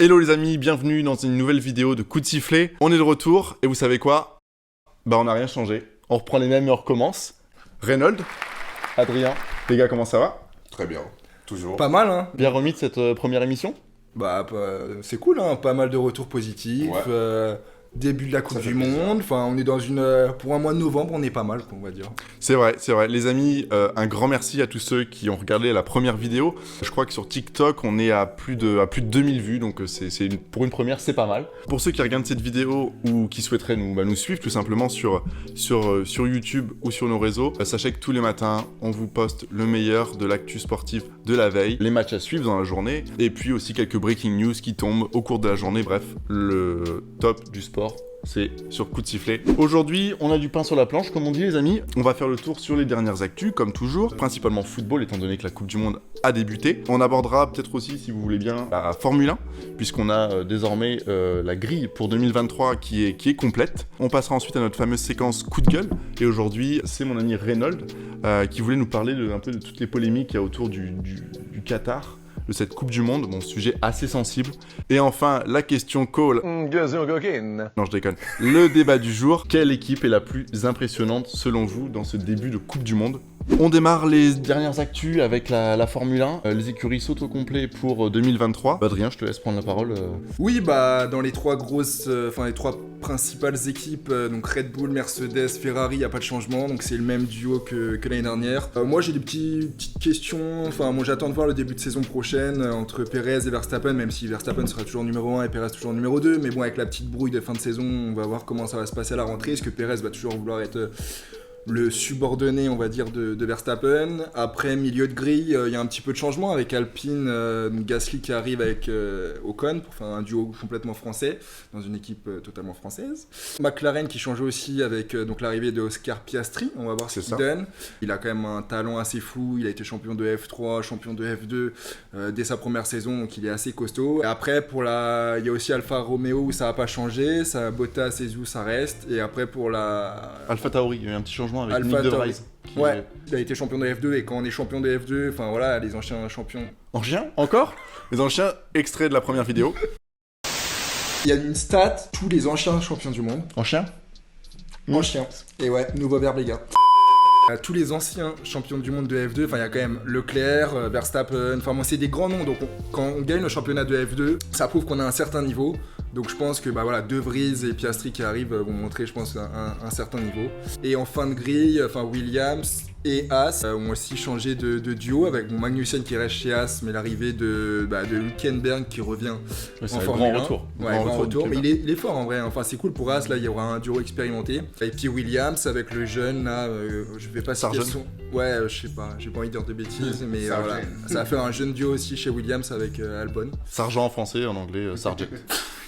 Hello les amis, bienvenue dans une nouvelle vidéo de Coup de sifflet. On est de retour et vous savez quoi? On n'a rien changé. On reprend les mêmes et on recommence. Reynold, Adrien, les gars comment ça va? Très bien, toujours. Pas mal, hein. Bien remis de cette première émission? C'est cool, hein. Pas mal de retours positifs. Ouais. Début de la Coupe Ça fait du plaisir. Monde. Enfin, on est dans une... pour un mois de novembre, on est pas mal, on va dire. C'est vrai. Les amis, un grand merci à tous ceux qui ont regardé la première vidéo. Je crois que sur TikTok, on est à plus de 2000 vues, donc pour une première, c'est pas mal. Pour ceux qui regardent cette vidéo ou qui souhaiteraient nous suivre tout simplement sur YouTube ou sur nos réseaux, sachez que tous les matins, on vous poste le meilleur de l'actu sportif de la veille, les matchs à suivre dans la journée, et puis aussi quelques breaking news qui tombent au cours de la journée. Bref, le top du sport, c'est sur Coup de sifflet. Aujourd'hui, on a du pain sur la planche, comme on dit les amis. On va faire le tour sur les dernières actus, comme toujours, principalement football, étant donné que la Coupe du Monde a débuté. On abordera peut-être aussi, si vous voulez bien, la Formule 1, puisqu'on a désormais la grille pour 2023 qui est complète. On passera ensuite à notre fameuse séquence coup de gueule. Et aujourd'hui, c'est mon ami Reynold qui voulait nous parler un peu de toutes les polémiques qu'il y a autour du Qatar, de cette Coupe du Monde, bon, sujet assez sensible. Et enfin, la question call. Non, je déconne. Le débat du jour. Quelle équipe est la plus impressionnante selon vous dans ce début de Coupe du Monde? On démarre les dernières actus avec la Formule 1. Les écuries sautent au complet pour 2023. Adrien, je te laisse prendre la parole. Oui, dans les trois les trois principales équipes, donc Red Bull, Mercedes, Ferrari, il n'y a pas de changement, donc c'est le même duo que l'année dernière. Moi, j'ai des petites questions. Enfin, moi, j'attends de voir le début de saison prochaine entre Perez et Verstappen, même si Verstappen sera toujours numéro 1 et Perez toujours numéro 2. Mais bon, avec la petite brouille de fin de saison, on va voir comment ça va se passer à la rentrée. Est-ce que Perez va toujours vouloir être le subordonné, on va dire, de Verstappen? Après, milieu de grille, il y a un petit peu de changement avec Alpine, Gasly qui arrive avec Ocon pour faire un duo complètement français dans une équipe totalement française. McLaren qui change aussi avec donc l'arrivée de Oscar Piastri. On va voir ce qu'il donne. Il a quand même un talent assez fou. Il a été champion de F3, champion de F2 dès sa première saison, donc il est assez costaud. Et après, il y a aussi Alfa Romeo où ça n'a pas changé. Ça, Bottas et Zhou, ça reste. Et après, pour la Alpha Tauri, il y a eu un petit changement avec Nick Alpha de Tauri. Vries. Ouais, il a été champion de F2 et quand on est champion de F2, enfin voilà, les anciens champions. En chien encore? Les anciens, extrait de la première vidéo. Il y a une stat, tous les anciens champions du monde. En chien? En chien. Et ouais, nouveau verbe les gars. Tous les anciens champions du monde de F2, enfin il y a quand même Leclerc, Verstappen, enfin moi c'est des grands noms, donc quand on gagne le championnat de F2, ça prouve qu'on a un certain niveau. Donc je pense que De Vries et Piastri qui arrivent vont montrer, je pense, un certain niveau. Et en fin de grille, Williams et Haas ont aussi changé de duo avec Magnussen qui reste chez Haas, mais l'arrivée de Hülkenberg qui revient en Formule 1. Retour. Grand retour, mais il est fort en vrai. Enfin c'est cool pour Haas, là il y aura un duo expérimenté. Et puis Williams avec le jeune là, je vais pas citer son. Ouais, je sais pas, j'ai pas envie de dire de bêtises, mais voilà. Ça va faire un jeune duo aussi chez Williams avec Albon. Sargent en français, en anglais, Sargent.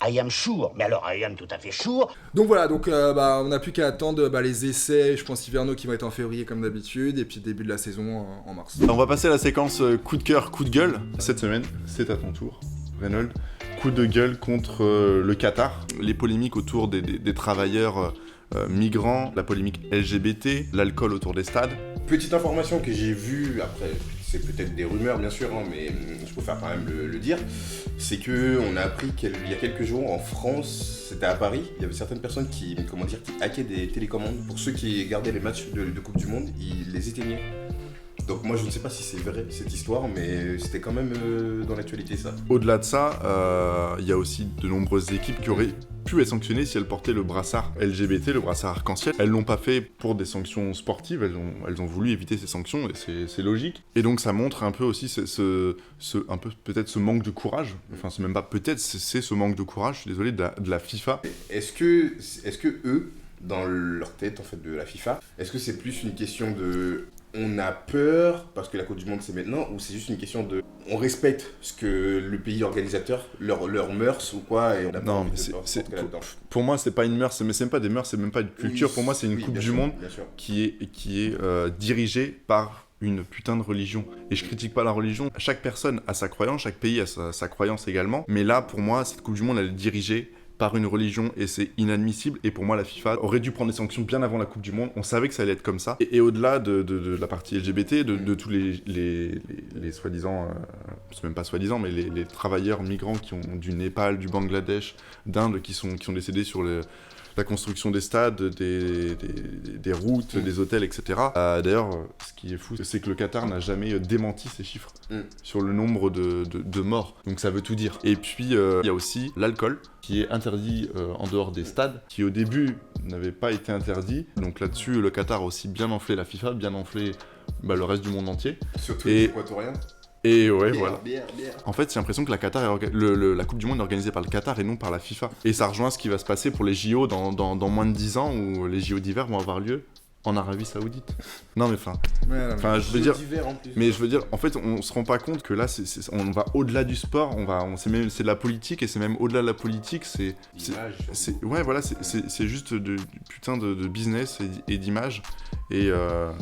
I am sure, mais alors I am tout à fait sure. Donc voilà, on n'a plus qu'à attendre les essais, je pense hivernaux qui vont être en février comme d'habitude, et puis début de la saison en mars. On va passer à la séquence coup de cœur, coup de gueule. Cette semaine, c'est à ton tour, Reynold. Coup de gueule contre le Qatar. Les polémiques autour des travailleurs migrants, la polémique LGBT, l'alcool autour des stades. Petite information que j'ai vue, après c'est peut-être des rumeurs bien sûr, hein, mais je préfère quand même le dire, c'est qu'on a appris qu'il y a quelques jours en France, c'était à Paris, il y avait certaines personnes qui hackaient des télécommandes. Pour ceux qui gardaient les matchs de Coupe du Monde, ils les éteignaient. Donc moi je ne sais pas si c'est vrai cette histoire, mais c'était quand même dans l'actualité ça. Au-delà de ça, il y a aussi de nombreuses équipes qui auraient pu être sanctionnées si elles portaient le brassard LGBT, le brassard arc-en-ciel. Elles l'ont pas fait pour des sanctions sportives, elles ont voulu éviter ces sanctions et c'est logique. Et donc ça montre un peu aussi un peu peut-être ce manque de courage. Enfin c'est même pas peut-être, c'est ce manque de courage, je suis désolé, de la FIFA. Est-ce que eux, dans leur tête en fait de la FIFA, est-ce que c'est plus une question de on a peur parce que la Coupe du Monde c'est maintenant, ou c'est juste une question de on respecte ce que le pays organisateur, leur mœurs ou quoi, et on a pas envie de rentrer là-dedans. Pour moi c'est pas une mœurs, mais c'est même pas des mœurs, c'est même pas une culture. Oui, pour moi c'est une Coupe du Monde qui est dirigée par une putain de religion. Et je critique pas la religion. Chaque personne a sa croyance, chaque pays a sa croyance également. Mais là, pour moi, cette Coupe du Monde, elle est dirigée par une religion et c'est inadmissible. Et pour moi, la FIFA aurait dû prendre des sanctions bien avant la Coupe du Monde. On savait que ça allait être comme ça. Et au-delà de la partie LGBT, de tous les soi-disant c'est même pas soi-disant, mais les travailleurs migrants qui ont du Népal, du Bangladesh, d'Inde, qui ont décédé sur la construction des stades, des routes, des hôtels, etc. D'ailleurs, ce qui est fou, c'est que le Qatar n'a jamais démenti ces chiffres sur le nombre de morts. Donc ça veut tout dire. Et puis, il y a aussi l'alcool, qui est interdit en dehors des stades, qui au début n'avait pas été interdit. Donc là-dessus, le Qatar a aussi bien enflé la FIFA, bien enflé le reste du monde entier. Surtout les Équatoriens. Et ouais, voilà. Bière. En fait, j'ai l'impression que la Coupe du Monde est organisée par le Qatar et non par la FIFA. Et ça rejoint ce qui va se passer pour les JO dans moins de 10 ans, où les JO d'hiver vont avoir lieu en Arabie Saoudite. Non mais je veux dire, en fait, on se rend pas compte que là, on va au-delà du sport, c'est de la politique, et c'est même au-delà de la politique, c'est juste du putain de business et d'image. Et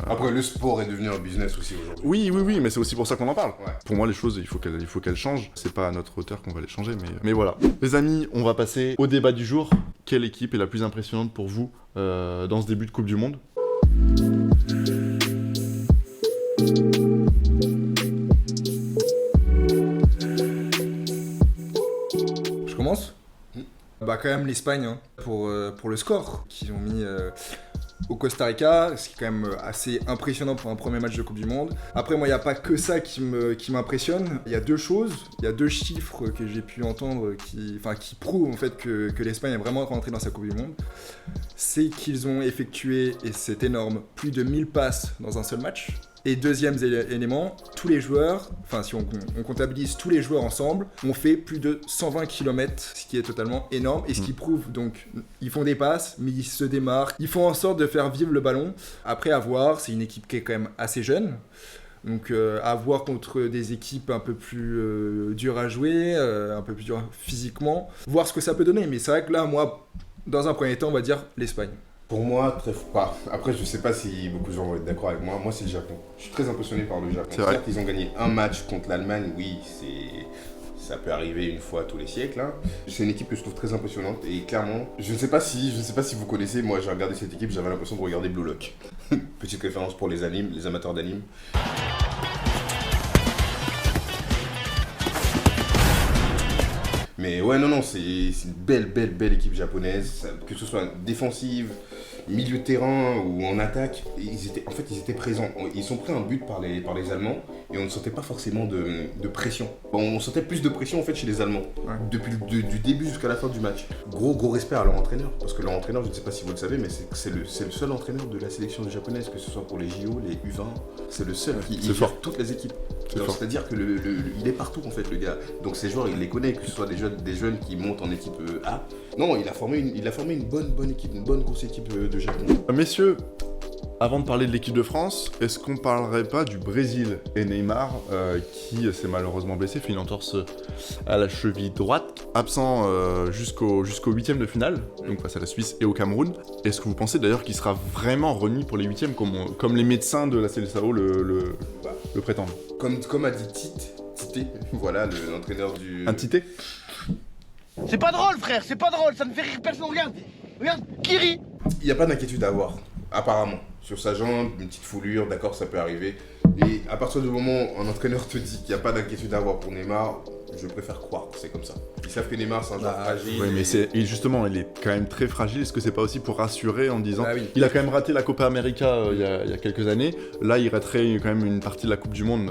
après, le sport est devenu un business aussi aujourd'hui. Oui, mais c'est aussi pour ça qu'on en parle. Ouais. Pour moi, les choses, il faut qu'elles changent. C'est pas à notre hauteur qu'on va les changer, mais voilà. Les amis, on va passer au débat du jour. Quelle équipe est la plus impressionnante pour vous dans ce début de Coupe du Monde ? Je commence ? Bah quand même l'Espagne, hein, pour le score qu'ils ont mis au Costa Rica, ce qui est quand même assez impressionnant pour un premier match de Coupe du Monde. Après moi il n'y a pas que ça qui m'impressionne, il y a deux choses, il y a deux chiffres que j'ai pu entendre qui prouvent en fait que l'Espagne est vraiment rentrée dans sa Coupe du Monde. C'est qu'ils ont effectué, et c'est énorme, plus de 1000 passes dans un seul match. Et deuxième élément, tous les joueurs, enfin si on comptabilise tous les joueurs ensemble, ont fait plus de 120 km, ce qui est totalement énorme, et ce qui prouve donc, ils font des passes, mais ils se démarquent, ils font en sorte de faire vivre le ballon. Après à voir, c'est une équipe qui est quand même assez jeune, donc à voir contre des équipes un peu plus dures à jouer, un peu plus dures physiquement, voir ce que ça peut donner, mais c'est vrai que là, moi, dans un premier temps, on va dire l'Espagne. Pour moi, très pas. Après, je sais pas si beaucoup de gens vont être d'accord avec moi. Moi, c'est le Japon. Je suis très impressionné par le Japon. C'est vrai. Certes, ils ont gagné un match contre l'Allemagne. Oui, ça peut arriver une fois tous les siècles. Hein. C'est une équipe que je trouve très impressionnante. Et clairement, je ne sais pas si vous connaissez. Moi, j'ai regardé cette équipe. J'avais l'impression de regarder Blue Lock. Petite référence pour les amateurs d'anime. Mais ouais, non, c'est une belle équipe japonaise, que ce soit défensive, milieu de terrain ou en attaque. Ils étaient présents. Ils sont pris un but par les Allemands et on ne sentait pas forcément de pression. On sentait plus de pression en fait chez les Allemands, depuis du début jusqu'à la fin du match. Gros respect à leur entraîneur, parce que leur entraîneur, je ne sais pas si vous le savez, mais c'est le seul entraîneur de la sélection japonaise, que ce soit pour les JO, les U20, c'est le seul. Il gère toutes les équipes. C'est-à-dire que il est partout en fait le gars. Donc ces joueurs il les connaît, que ce soit des jeunes qui montent en équipe A. Non, il a formé une bonne équipe, une bonne grosse équipe de Japon. Messieurs, avant de parler de l'équipe de France, est-ce qu'on parlerait pas du Brésil et Neymar qui s'est malheureusement blessé, fait une entorse à la cheville droite, absent jusqu'au 8e de finale, donc face à la Suisse et au Cameroun. Est-ce que vous pensez d'ailleurs qu'il sera vraiment remis pour les 8e comme les médecins de la Seleção le prétendent? Comme a dit Tite, voilà l'entraîneur du... Un Tite? C'est pas drôle, frère, c'est pas drôle, ça ne fait rire personne. Regarde, qui rit? Il n'y a pas d'inquiétude à avoir, apparemment. Sur sa jambe, une petite foulure, d'accord, ça peut arriver. Et à partir du moment où un entraîneur te dit qu'il n'y a pas d'inquiétude à avoir pour Neymar, je préfère croire que c'est comme ça. Ils savent que Neymar, c'est un joueur fragile. Oui, mais justement, il est quand même très fragile. Est-ce que c'est pas aussi pour rassurer en disant... oui. Il a quand même raté la Copa América il y a quelques années. Là, il raterait quand même une partie de la Coupe du Monde.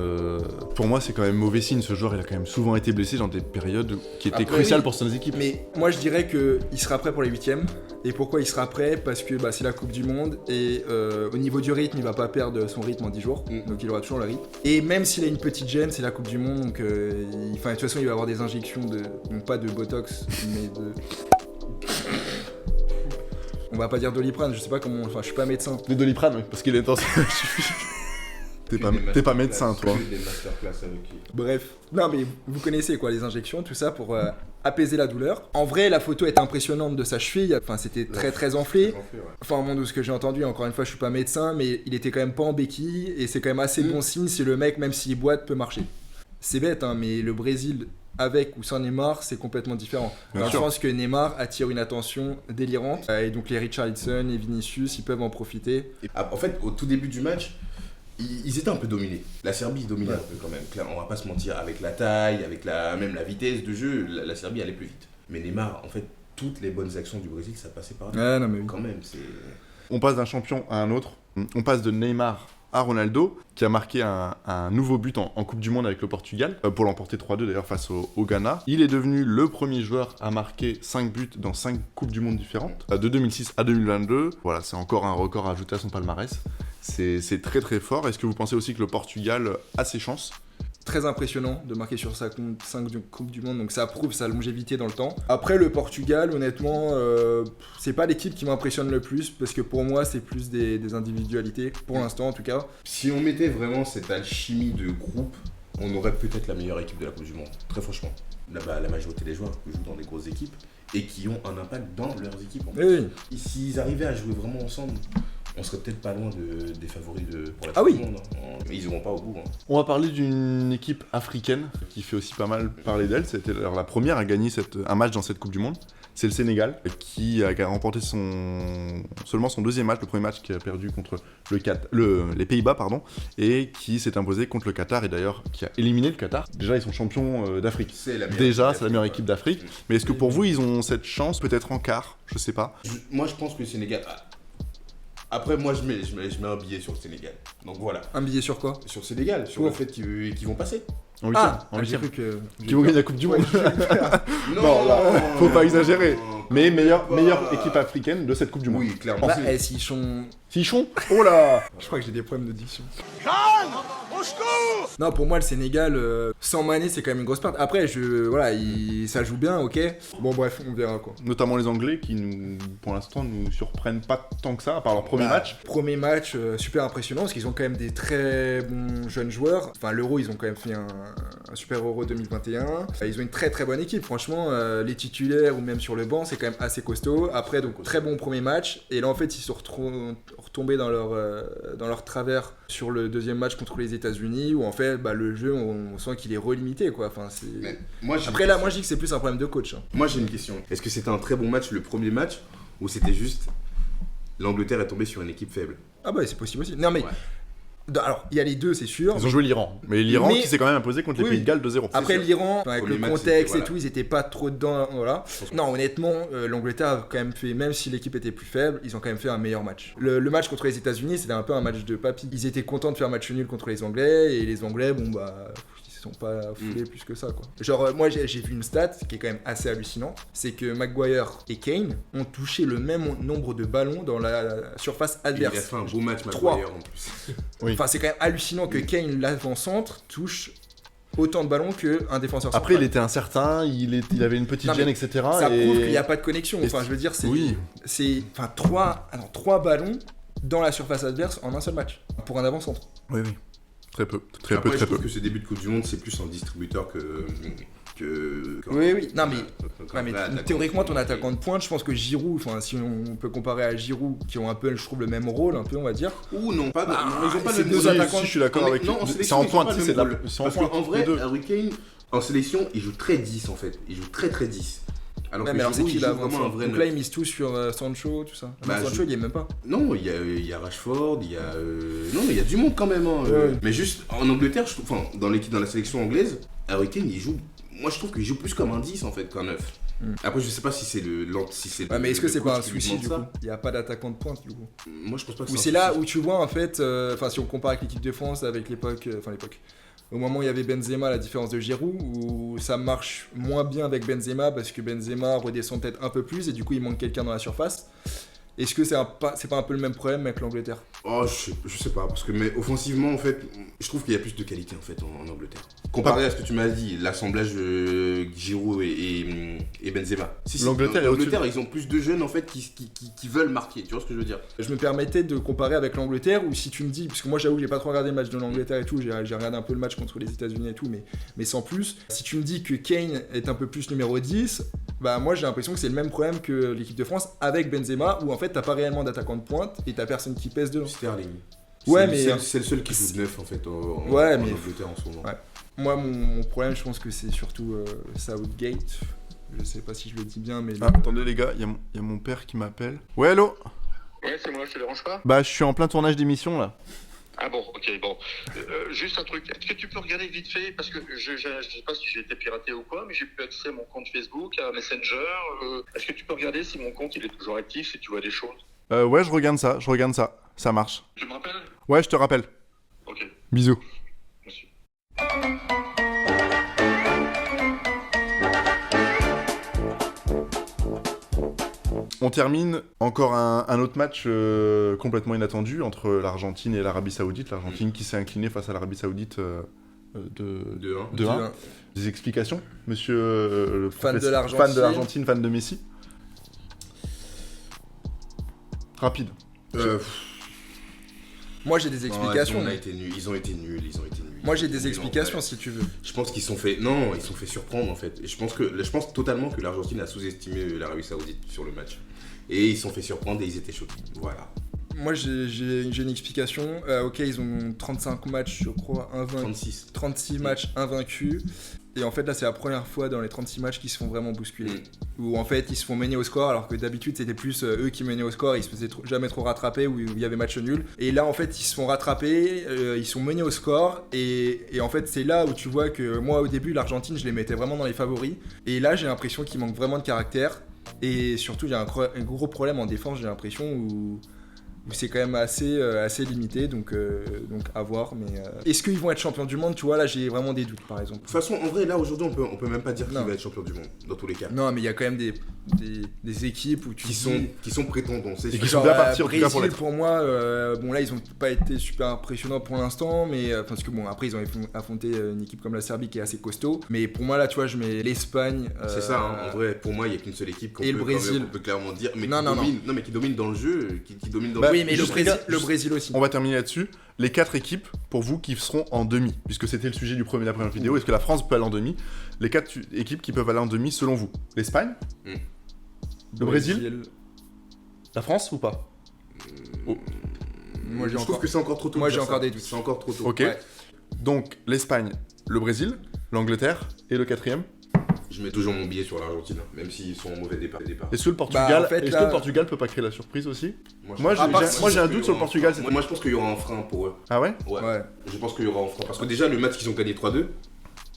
Pour moi, c'est quand même mauvais signe. Ce joueur, il a quand même souvent été blessé dans des périodes qui étaient cruciales pour son équipe. Mais moi, je dirais qu'il sera prêt pour les 8e. Et pourquoi il sera prêt? Parce que c'est la Coupe du Monde. Et au niveau du rythme, il va pas perdre son rythme en 10 jours. Donc il aura toujours le rythme. Et même s'il a une petite gêne, c'est la Coupe du Monde. Donc de toute façon, il va avoir des injections non pas de Botox, mais de... On va pas dire Doliprane, je sais pas comment... Enfin, je suis pas médecin. De Doliprane, oui, parce qu'il est intense. T'es pas médecin, toi. Bref. Non, mais vous connaissez quoi, les injections, tout ça pour apaiser la douleur. En vrai, la photo est impressionnante de sa cheville. Enfin, c'était très enflé. Enfin, de ce que j'ai entendu, encore une fois, je suis pas médecin, mais il était quand même pas en béquille. Et c'est quand même assez bon signe si le mec, même s'il boite, peut marcher. C'est bête, hein, mais le Brésil, avec ou sans Neymar, c'est complètement différent. Je pense que Neymar attire une attention délirante. Et donc les Richarlison et Vinicius, ils peuvent en profiter. En fait, au tout début du match, ils étaient un peu dominés. La Serbie dominait un peu quand même. Claire, on va pas se mentir, avec la taille, avec même la vitesse de jeu, la Serbie allait plus vite. Mais Neymar, en fait, toutes les bonnes actions du Brésil, ça passait par lui. Ouais, non, mais oui. Quand même, c'est... On passe d'un champion à un autre. On passe de Neymar à Ronaldo, qui a marqué un nouveau but en Coupe du Monde avec le Portugal, pour l'emporter 3-2 d'ailleurs face au Ghana. Il est devenu le premier joueur à marquer 5 buts dans 5 Coupes du Monde différentes, de 2006 à 2022. Voilà, c'est encore un record à ajouter à son palmarès. C'est très très fort. Est-ce que vous pensez aussi que le Portugal a ses chances ? Très impressionnant de marquer sur sa 5 Coupe du Monde, donc ça prouve sa longévité dans le temps. Après, le Portugal, honnêtement, c'est pas l'équipe qui m'impressionne le plus, parce que pour moi, c'est plus des individualités, pour l'instant en tout cas. Si on mettait vraiment cette alchimie de groupe, on aurait peut-être la meilleure équipe de la Coupe du Monde, très franchement. Là-bas, la majorité des joueurs jouent dans des grosses équipes et qui ont un impact dans leurs équipes. En Oui. Et s'ils arrivaient à jouer vraiment ensemble, on serait peut-être pas loin des favoris pour la Ah Coupe oui. du Monde. Mais ils iront pas au bout. On va parler d'une équipe africaine qui fait aussi pas mal parler d'elle. C'était alors la première à gagner un match dans cette Coupe du Monde. C'est le Sénégal qui a remporté seulement son deuxième match, le premier match qui a perdu contre les Pays-Bas, et qui s'est imposé contre le Qatar, et d'ailleurs qui a éliminé le Qatar. Déjà, ils sont champions d'Afrique. C'est la meilleure équipe d'Afrique. Mais est-ce que pour vous, ils ont cette chance, peut-être en quart ? Je sais pas. Moi, je pense que le Sénégal... Après, moi, je mets un billet sur le Sénégal. Donc voilà. Un billet sur quoi ? Sur le Sénégal, sur le fait qu'ils vont passer. En huitième, en j'ai huitième. cru que... Qui vont gagner la Coupe du Monde. Non, là, faut pas exagérer. Mais meilleure pas. équipe africaine de cette Coupe du Monde. Oui, clairement. Bah, s'ils sont... Fichon ? Oh là ! Je crois que j'ai des problèmes de diction. Non, pour moi, le Sénégal, sans Mané, c'est quand même une grosse perte. Après, ça joue bien, ok. Bon, bref, on verra quoi. Notamment les Anglais qui, pour l'instant, nous surprennent pas tant que ça, à part leur premier match. Premier match, super impressionnant, parce qu'ils ont quand même des très bons jeunes joueurs. Enfin, l'Euro, ils ont quand même fait un super Euro 2021. Ils ont une très très bonne équipe, franchement. Les titulaires ou même sur le banc, c'est quand même assez costaud. Après, donc, très bon premier match. Et là, en fait, ils sont retombés dans leur travers sur le deuxième match contre les États-Unis, où en fait, le jeu, on sent qu'il est relimité, quoi. Enfin, Après, là, moi, je dis que c'est plus un problème de coach. Hein. Moi, j'ai une question. Est-ce que c'était un très bon match, le premier match, ou c'était juste l'Angleterre est tombée sur une équipe faible ? Ah bah, c'est possible aussi. Non, mais... Ouais. Alors, il y a les deux, c'est sûr. Ils ont joué l'Iran. Mais l'Iran qui s'est quand même imposé contre les Pays de Galles 2-0. Après l'Iran, avec le match, contexte voilà. et tout, ils étaient pas trop dedans. Voilà. Non, honnêtement, l'Angleterre a quand même fait, même si l'équipe était plus faible, ils ont quand même fait un meilleur match. Le match contre les États-Unis, c'était un peu un match de papy. Ils étaient contents de faire match nul contre les Anglais, et les Anglais, ils se sont pas foulés plus que ça, quoi. Genre, moi, j'ai vu une stat qui est quand même assez hallucinante, c'est que Maguire et Kane ont touché le même nombre de ballons dans la surface adverse. Il a fait un beau match, Trois. Maguire, en plus. Oui. Enfin, c'est quand même hallucinant que Kane, l'avant-centre, touche autant de ballons qu'un défenseur central. Après, il était incertain, il avait une petite Non, mais gêne, etc. Ça prouve qu'il n'y a pas de connexion. Et Enfin, je veux dire, Oui. c'est trois ballons dans la surface adverse en un seul match pour un avant-centre. Oui. Très peu. Très Après, peu. je trouve que ce début de Coupe du Monde, c'est plus un distributeur que Oui. Non, mais, qu'un mais vrai attaquant. théoriquement, ton attaquant de pointe, je pense que Giroud, enfin, si on peut comparer à Giroud, qui ont un peu, je trouve, le même rôle, un peu, on va dire. Ou non, pas. Ils ont pas c'est le deux même attaquants. Si, je suis d'accord avec Non, en c'est sélection, en ils ont pointe, pas le c'est même de la. rôle. C'est en Parce pointe, qu'en vrai, les deux. Harry Kane, en sélection, il joue très 10 en fait. Il joue très 10. Alors Ouais, que mais alors c'est Giroud, qui il là joue vraiment un vrai Donc neuf. là, ils misent tout sur Sancho, tout ça. Bah, Sancho, il y est même pas. Non, il y a Rashford, il y a. Non, mais il y a du monde quand même. Hein. Ouais. Mais juste, en Angleterre, je trouve, enfin, dans la sélection anglaise, Harry Kane, il joue. Moi, je trouve qu'il joue plus comme un 10 en fait qu'un 9. Après, je sais pas si c'est Ouais, mais est-ce que c'est pas un coach qui lui souci demande du ça. coup Il n'y a pas d'attaquant de pointe du coup. Moi, je pense pas que Ou un c'est là souci. où tu vois en fait, enfin si on compare avec l'équipe de France, avec l'époque, au moment où il y avait Benzema, à la différence de Giroud, où ça marche moins bien avec Benzema parce que Benzema redescend peut-être un peu plus et du coup il manque quelqu'un dans la surface. Est-ce que c'est pas un peu le même problème avec l'Angleterre ? Oh, je sais pas, parce que mais offensivement, en fait, je trouve qu'il y a plus de qualité en fait en Angleterre. Comparé à ce que tu m'as dit, l'assemblage Giroud et Benzema. Si, L'Angleterre est l'Angleterre, ils ont plus de jeunes en fait qui veulent marquer, tu vois ce que je veux dire? Je me permettais de comparer avec l'Angleterre, ou si tu me dis, parce que moi j'avoue, j'ai pas trop regardé le match de l'Angleterre et tout, j'ai regardé un peu le match contre les États-Unis et tout, mais sans plus. Si tu me dis que Kane est un peu plus numéro 10, bah moi j'ai l'impression que c'est le même problème que l'équipe de France avec Benzema, où en fait t'as pas réellement d'attaquant de pointe et t'as personne qui pèse dedans. Sterling. Ouais, C'est- mais- c'est le seul qui joue de neuf en fait en Ouais, mais- Angleterre en ce moment. Ouais. Moi mon problème, je pense que c'est surtout Southgate. Je sais pas si je le dis bien, mais. Ah, attendez les gars, il y a mon père qui m'appelle. Ouais, allô? Ouais, c'est moi, je te dérange pas? Bah, je suis en plein tournage d'émission là. Ah bon, ok, bon. Juste un truc, est-ce que tu peux regarder vite fait, parce que je sais pas si j'ai été piraté ou quoi, mais j'ai pu accéder à mon compte Facebook, à Messenger. Est-ce que tu peux regarder si mon compte il est toujours actif, si tu vois des choses? Ouais, je regarde ça. Ça marche. Tu me rappelles? Ouais, je te rappelle. Ok, Bisous. merci. On termine encore un autre match complètement inattendu entre l'Argentine et l'Arabie Saoudite. L'Argentine qui s'est inclinée face à l'Arabie Saoudite De 1. de 1. Des explications, monsieur le Fan de l'Argentine. fan de l'Argentine, fan de Messi. Rapide. Moi j'ai des explications. Ils ont été nuls. Moi j'ai des Nuls, explications en vrai. si tu veux. Je pense qu'ils sont fait. Non, ils sont fait surprendre en fait. Et je pense totalement que l'Argentine a sous-estimé l'Arabie Saoudite sur le match. Et ils se sont fait surprendre et ils étaient choqués. Voilà. Moi j'ai une explication. Ok, ils ont 35 matchs, je crois, 36 matchs invaincus. Et en fait là c'est la première fois dans les 36 matchs qu'ils se font vraiment bousculer. Où en fait ils se font mener au score alors que d'habitude c'était plus eux qui menaient au score, ils se faisaient jamais trop rattraper ou il y avait match nul. Et là en fait ils se font rattraper, ils sont menés au score et en fait c'est là où tu vois que moi au début l'Argentine je les mettais vraiment dans les favoris. Et là j'ai l'impression qu'il manque vraiment de caractère. Et surtout il y a un gros problème en défense j'ai l'impression où c'est quand même assez limité, donc à voir. Mais est-ce qu'ils vont être champions du monde? Tu vois, là j'ai vraiment des doutes par exemple. De toute façon, en vrai, là aujourd'hui, on peut même pas dire qu'il Non. va être champion du monde, dans tous les cas. Non, mais il y a quand même des équipes où Qui sont prétendants, c'est Et sûr. qui sont bien partis, en tout cas, Brésil pour l'être. pour moi, bon là ils ont pas été super impressionnants pour l'instant, mais parce que bon après ils ont affronté une équipe comme la Serbie qui est assez costaud. Mais pour moi là tu vois je mets l'Espagne. C'est ça, hein. En vrai, pour moi, il y a qu'une seule équipe qu'on et le peut, Brésil. on peut clairement dire, mais Non, qui non, domine, non, mais qui domine dans le jeu, qui domine dans Bah, Oui mais juste, le Brésil aussi. On va terminer là-dessus. Les 4 équipes, pour vous, qui seront en demi, puisque c'était le sujet de la première vidéo, est-ce que la France peut aller en demi? Les 4 équipes qui peuvent aller en demi, selon vous? L'Espagne? Le Brésil? La France ou pas? Moi j'ai Je trouve encore. que c'est encore trop tôt. Moi, de j'ai dire encore ça. des doutes. C'est encore trop tôt. Ok. Ouais. Donc, l'Espagne, le Brésil, l'Angleterre et le 4e. Je mets toujours mon billet sur l'Argentine, hein, même s'ils sont en mauvais départ. Est-ce que le Portugal, en fait, est-ce là- que le Portugal peut pas créer la surprise aussi? je Moi, pense- j'ai- part j'ai- si moi, j'ai un qu'il y doute sur le aura Portugal. frein. Moi, je pense qu'il y aura un frein pour eux. Ah ouais? Ouais. Je pense qu'il y aura un frein. Parce que déjà, le match qu'ils ont gagné 3-2,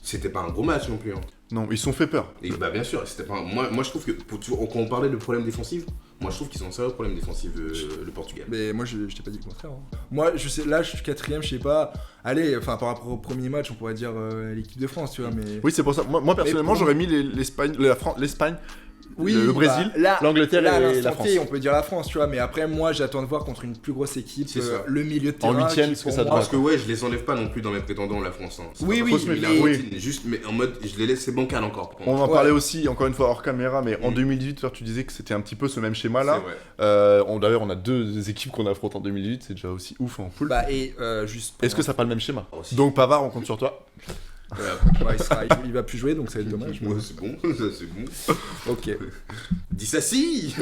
c'était pas un gros match non plus. Hein. Non, ils se sont fait peur. Et bah, bien sûr, c'était pas un- moi, je trouve que, quand on parlait de problème défensif, moi, je trouve qu'ils ont un sérieux problème défensif, le Portugal. Mais moi je t'ai pas dit le contraire. Hein. Moi je sais, là je suis 4ème, je sais pas. Allez, enfin par rapport au premier match on pourrait dire l'équipe de France, tu vois, mais. Oui, c'est pour ça. Moi personnellement, pour- j'aurais mis l'Espagne, l'Espagne, Oui, le Brésil, l'Angleterre là, à et l'instant la France. T, on peut dire la France, tu vois, mais après, moi, j'attends de voir contre une plus grosse équipe, C'est ça. le milieu de En terrain. huitième, qui, parce que pour ça moi- doit- Parce que ouais, je les enlève pas non plus dans mes prétendants, la France. Hein. C'est Oui, pas oui, parce que mais- l'Argentine, juste, mais en mode, je les laisse, c'est bancal encore. pour moi. On en Ouais. parlait aussi, encore une fois, hors caméra, mais en Mm. 2018, toi, tu disais que c'était un petit peu ce même schéma-là. C'est vrai. D'ailleurs, on a 2 équipes qu'on affronte en 2018, c'est déjà aussi ouf en poule. Bah, et juste. pour- Est-ce que ça n'a pas le même schéma? Aussi. Donc, Pavard, on compte sur toi. Ouais, il va plus jouer, donc ça va être dommage. mais- Ouais, c'est bon, ça c'est bon. Ok. Dis ça si.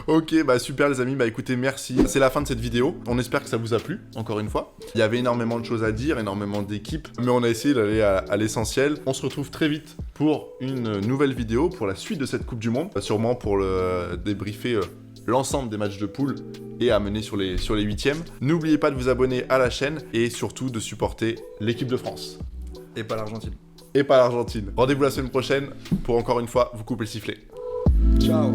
Ok, bah super les amis, bah écoutez, merci. C'est la fin de cette vidéo. On espère que ça vous a plu, encore une fois. Il y avait énormément de choses à dire, énormément d'équipes, mais on a essayé d'aller à l'essentiel. On se retrouve très vite pour une nouvelle vidéo, pour la suite de cette Coupe du Monde, sûrement pour débriefer l'ensemble des matchs de poule et à mener sur les 8e. N'oubliez pas de vous abonner à la chaîne et surtout de supporter l'équipe de France. Et pas l'Argentine. Et pas l'Argentine. Rendez-vous la semaine prochaine pour encore une fois vous couper le sifflet. Ciao.